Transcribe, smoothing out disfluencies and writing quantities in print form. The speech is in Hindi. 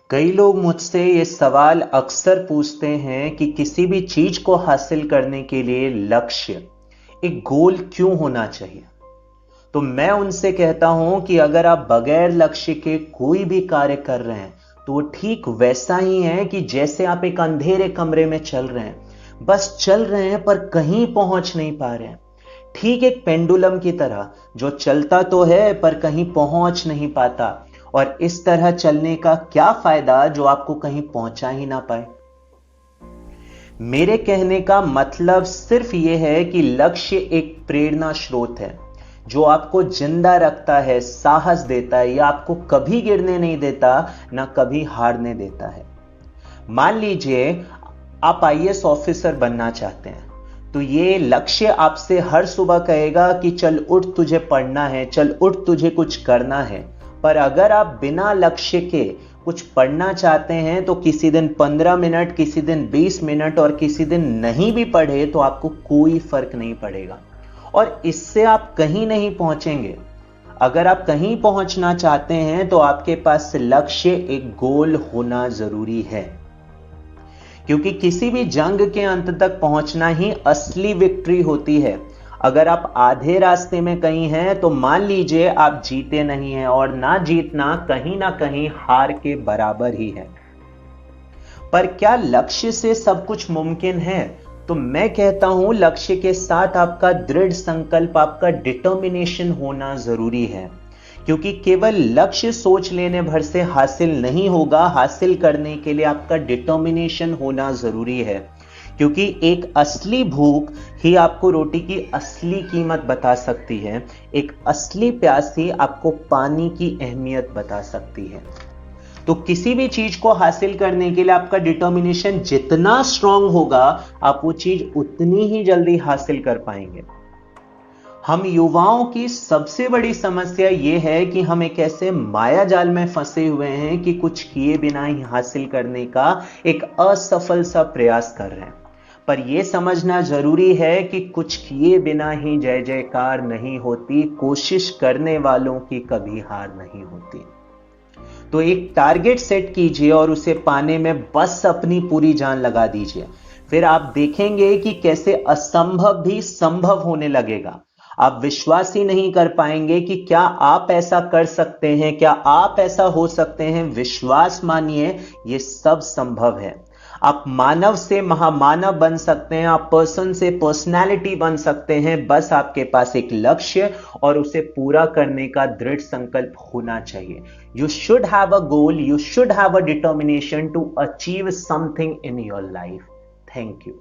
कई लोग मुझसे ये सवाल अक्सर पूछते हैं कि किसी भी चीज को हासिल करने के लिए लक्ष्य, एक गोल क्यों होना चाहिए। तो मैं उनसे कहता हूं कि अगर आप बगैर लक्ष्य के कोई भी कार्य कर रहे हैं तो वो ठीक वैसा ही है कि जैसे आप एक अंधेरे कमरे में चल रहे हैं, बस चल रहे हैं पर कहीं पहुंच नहीं पा रहे हैं। ठीक एक पेंडुलम की तरह जो चलता तो है पर कहीं पहुंच नहीं पाता। और इस तरह चलने का क्या फायदा जो आपको कहीं पहुंचा ही ना पाए। मेरे कहने का मतलब सिर्फ यह है कि लक्ष्य एक प्रेरणा स्रोत है जो आपको जिंदा रखता है, साहस देता है, या आपको कभी गिरने नहीं देता, ना कभी हारने देता है। मान लीजिए आप आईएएस ऑफिसर बनना चाहते हैं, तो ये लक्ष्य आपसे हर सुबह कहेगा कि चल उठ, तुझे पढ़ना है, चल उठ, तुझे कुछ करना है। पर अगर आप बिना लक्ष्य के कुछ पढ़ना चाहते हैं तो किसी दिन 15 मिनट, किसी दिन 20 मिनट और किसी दिन नहीं भी पढ़े तो आपको कोई फर्क नहीं पड़ेगा और इससे आप कहीं नहीं पहुंचेंगे। अगर आप कहीं पहुंचना चाहते हैं तो आपके पास लक्ष्य, एक गोल होना जरूरी है, क्योंकि किसी भी जंग के अंत तक पहुंचना ही असली विक्ट्री होती है। अगर आप आधे रास्ते में कहीं हैं तो मान लीजिए आप जीते नहीं हैं, और ना जीतना कहीं ना कहीं हार के बराबर ही है। पर क्या लक्ष्य से सब कुछ मुमकिन है? तो मैं कहता हूं लक्ष्य के साथ आपका दृढ़ संकल्प, आपका डिटर्मिनेशन होना जरूरी है, क्योंकि केवल लक्ष्य सोच लेने भर से हासिल नहीं होगा। हासिल करने के लिए आपका डिटर्मिनेशन होना जरूरी है, क्योंकि एक असली भूख ही आपको रोटी की असली कीमत बता सकती है। एक असली प्यास ही आपको पानी की अहमियत बता सकती है। तो किसी भी चीज को हासिल करने के लिए आपका डिटर्मिनेशन जितना स्ट्रांग होगा, आप वो चीज उतनी ही जल्दी हासिल कर पाएंगे। हम युवाओं की सबसे बड़ी समस्या यह है कि हम एक ऐसे माया जाल में फंसे हुए हैं कि कुछ किए बिना ही हासिल करने का एक असफल सा प्रयास कर रहे हैं। पर यह समझना जरूरी है कि कुछ किए बिना ही जय जयकार नहीं होती, कोशिश करने वालों की कभी हार नहीं होती। तो एक टारगेट सेट कीजिए और उसे पाने में बस अपनी पूरी जान लगा दीजिए। फिर आप देखेंगे कि कैसे असंभव भी संभव होने लगेगा। आप विश्वास ही नहीं कर पाएंगे कि क्या आप ऐसा कर सकते हैं, क्या आप ऐसा हो सकते हैं। विश्वास मानिए, यह सब संभव है। आप मानव से महामानव बन सकते हैं, आप पर्सन से पर्सनालिटी बन सकते हैं। बस आपके पास एक लक्ष्य और उसे पूरा करने का दृढ़ संकल्प होना चाहिए। You should have a goal, you should have a determination to achieve something in your life. Thank you.